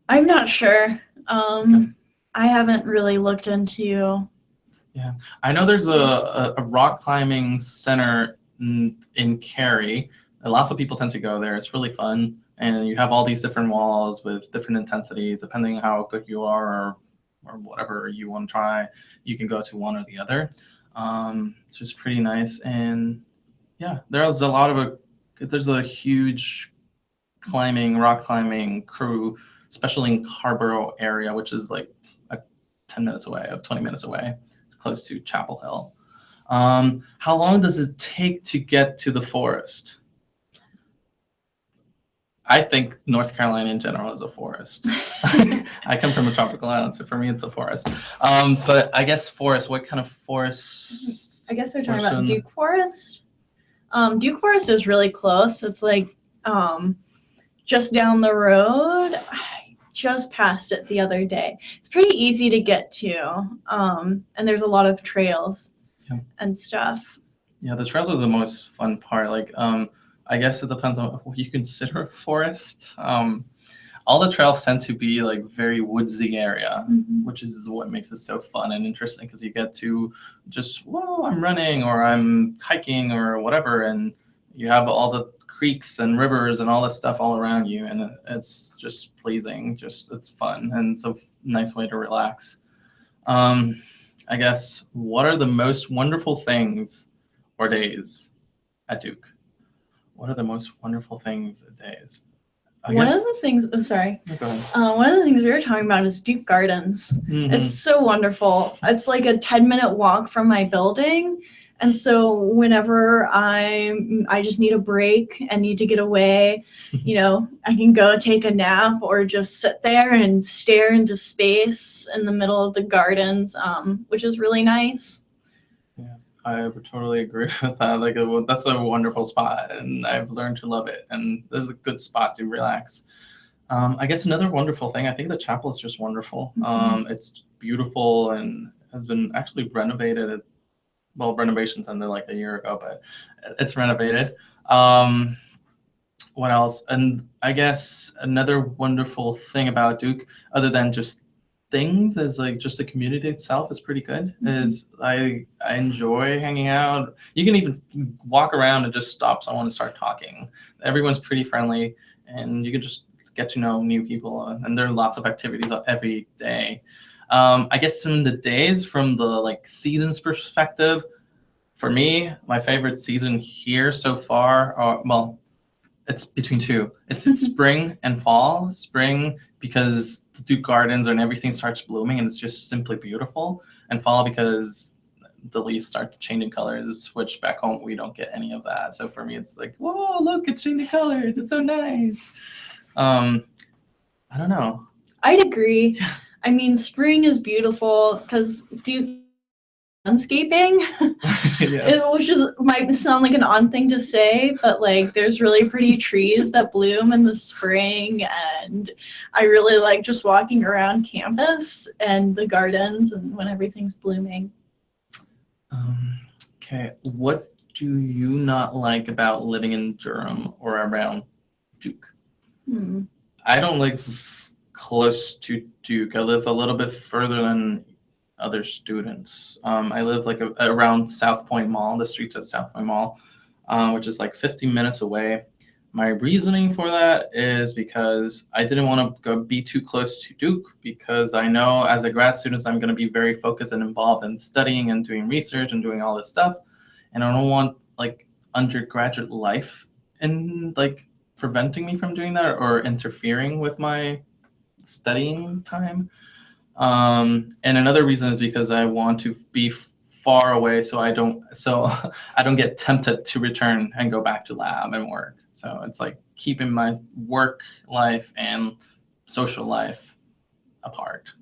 I'm not sure. I haven't really looked into. Yeah, I know there's a rock climbing center in Cary. And lots of people tend to go there. It's really fun. And you have all these different walls with different intensities, depending on how good you are or whatever you want to try. You can go to one or the other. It's just pretty nice. And yeah, there's a huge rock climbing crew, especially in Carborough area, which is like 10 minutes away, 20 minutes away, close to Chapel Hill. How long does it take to get to the forest? I think North Carolina in general is a forest. I come from a tropical island, so for me it's a forest. But I guess forest, what kind of forest? I guess they're talking about Duke Forest. Duke Forest is really close. It's like just down the road. I just passed it the other day. It's pretty easy to get to, and there's a lot of trails and stuff. Yeah, the trails are the most fun part. Like, I guess it depends on what you consider a forest. All the trails tend to be like very woodsy area, which is what makes it so fun and interesting because you get to just, whoa, I'm running or I'm hiking or whatever, and you have all the creeks and rivers and all this stuff all around you, and it's just pleasing. It's fun and it's a nice way to relax. I guess, what are the most wonderful things or days at Duke? What are the most wonderful things at days? One of the things we were talking about is Duke Gardens. It's so wonderful. It's like a 10-minute walk from my building. And so whenever I just need a break and need to get away, I can go take a nap or just sit there and stare into space in the middle of the gardens, which is really nice. Yeah, I would totally agree with that. Like, that's a wonderful spot, and I've learned to love it. And this is a good spot to relax. I guess another wonderful thing, I think the chapel is just wonderful. It's beautiful and has been actually renovated. Well, renovations ended like a year ago, but it's renovated. What else? And I guess another wonderful thing about Duke, other than just things, is like just the community itself is pretty good. Is I enjoy hanging out. You can even walk around and just stop someone and start talking. Everyone's pretty friendly, and you can just get to know new people. And there are lots of activities every day. I guess in the days from the seasons perspective, for me, my favorite season here so far, it's between two. It's spring and fall. Spring because the Duke Gardens and everything starts blooming and it's just simply beautiful. And fall because the leaves start changing colors, which back home we don't get any of that. So for me, it's like, whoa, look, it's changing colors. It's so nice. I don't know. I'd agree. I mean, spring is beautiful because Duke landscaping, which might sound like an odd thing to say, but there's really pretty trees that bloom in the spring, and I really like just walking around campus and the gardens and when everything's blooming. Okay, what do you not like about living in Durham or around Duke? I don't live close to Duke. I live a little bit further than other students. I live around South Point Mall, the streets at South Point Mall, which is 15 minutes away. My reasoning for that is because I didn't want to be too close to Duke, because I know as a grad student I'm going to be very focused and involved in studying and doing research and doing all this stuff, and I don't want undergraduate life and preventing me from doing that or interfering with my studying time. And another reason is because I want to be far away, so I don't get tempted to return and go back to lab and work. So it's like keeping my work life and social life apart.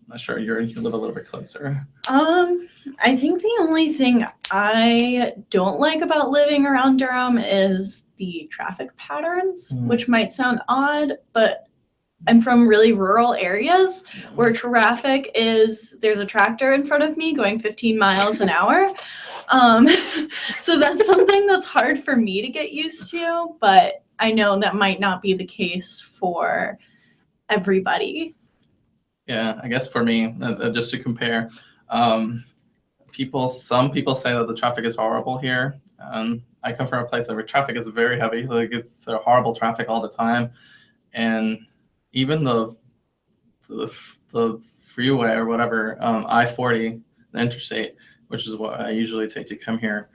Not sure you live a little bit closer. I think the only thing I don't like about living around Durham is the traffic patterns, which might sound odd, but I'm from really rural areas where traffic is, there's a tractor in front of me going 15 miles an hour. So that's something that's hard for me to get used to, but I know that might not be the case for everybody. Yeah, I guess for me, just to compare, some people say that the traffic is horrible here. I come from a place where traffic is very heavy, like it's horrible traffic all the time, and even the freeway or whatever, I-40, the interstate, which is what I usually take to come here,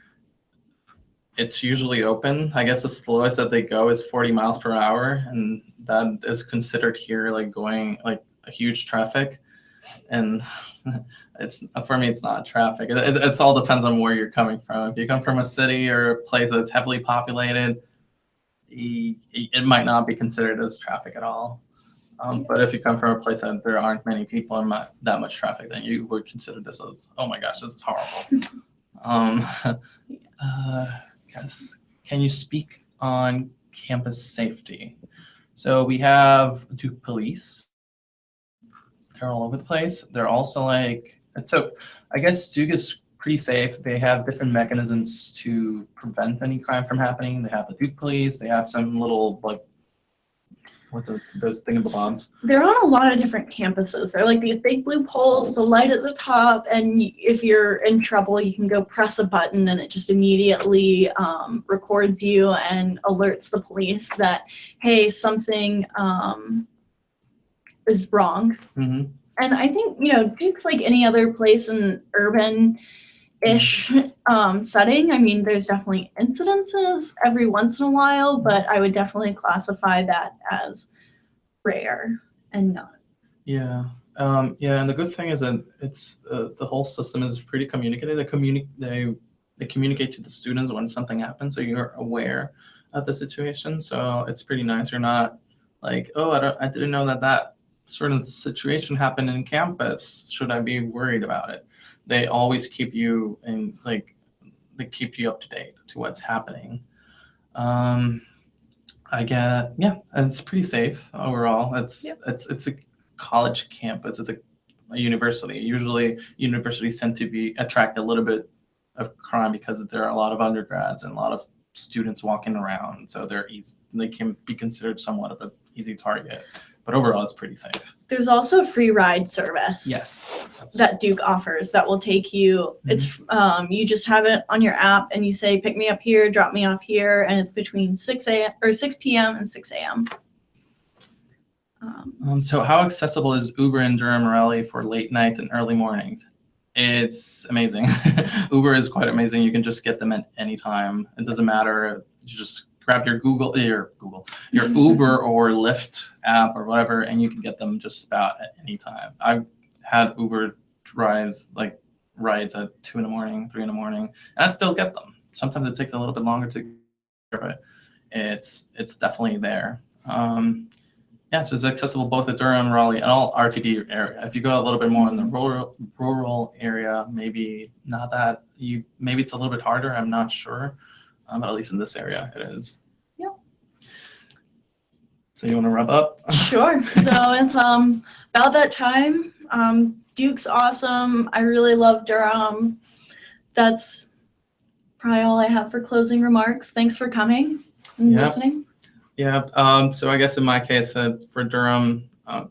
it's usually open. I guess the slowest that they go is 40 miles per hour, and that is considered here like going like a huge traffic. And it's, for me, it's not traffic. It's all depends on where you're coming from. If you come from a city or a place that's heavily populated, it might not be considered as traffic at all. But if you come from a place that there aren't many people and not that much traffic, then you would consider this as, oh my gosh, this is horrible. Yes. Can you speak on campus safety? So we have Duke police. They're all over the place. They're also like, so I guess Duke is pretty safe. They have different mechanisms to prevent any crime from happening. They have the Duke police. They have some little like, what those thingamabobs. They're on a lot of different campuses. They're like these big blue poles, the light at the top, and if you're in trouble, you can go press a button and it just immediately records you and alerts the police that, hey, something is wrong. Mm-hmm. And I think, Duke's like any other place in urban-ish setting. I mean, there's definitely incidences every once in a while, but I would definitely classify that as rare and not. Yeah. Yeah, and the good thing is that it's the whole system is pretty communicative. They communicate to the students when something happens, so you're aware of the situation. So it's pretty nice. You're not like, oh, I didn't know that certain situation happened in campus. Should I be worried about it? They always keep you in, like, they keep you up to date to what's happening. I get, yeah, and it's pretty safe overall. It's a college campus. It's a university. Usually universities tend to attract a little bit of crime because there are a lot of undergrads and a lot of students walking around. So they can be considered somewhat of an easy target. But overall, it's pretty safe. There's also a free ride service. Yes. That Duke offers that will take you. Mm-hmm. It's you just have it on your app and you say, pick me up here, drop me off here, and it's between 6 p.m. and 6 a.m. So how accessible is Uber in Durham Raleigh for late nights and early mornings? It's amazing. Uber is quite amazing. You can just get them at any time. It doesn't matter. You just grab your your Uber or Lyft app or whatever, and you can get them just about at any time. I've had Uber rides at 2 a.m, 3 a.m, and I still get them. Sometimes it takes a little bit longer to get, but it's definitely there. Yeah, so it's accessible both at Durham, Raleigh, and all RTP area. If you go a little bit more in the rural area, maybe not that. Maybe it's a little bit harder. I'm not sure. But at least in this area, it is. Yep. So you want to wrap up? Sure. So it's about that time. Duke's awesome. I really love Durham. That's probably all I have for closing remarks. Thanks for coming and listening. Yeah. So I guess in my case, for Durham, I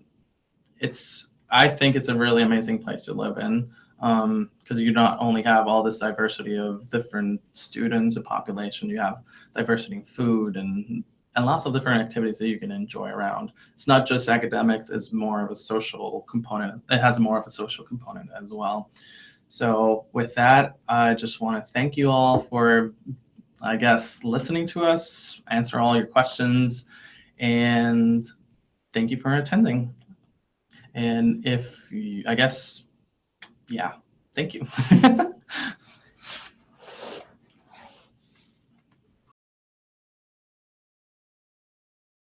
think it's a really amazing place to live in. Because you not only have all this diversity of different students and population, you have diversity in food and lots of different activities that you can enjoy around. It's not just academics, it's more of a social component. It has more of a social component as well. So with that, I just want to thank you all for, I guess, listening to us, answer all your questions, and thank you for attending. And I guess, yeah. Thank you.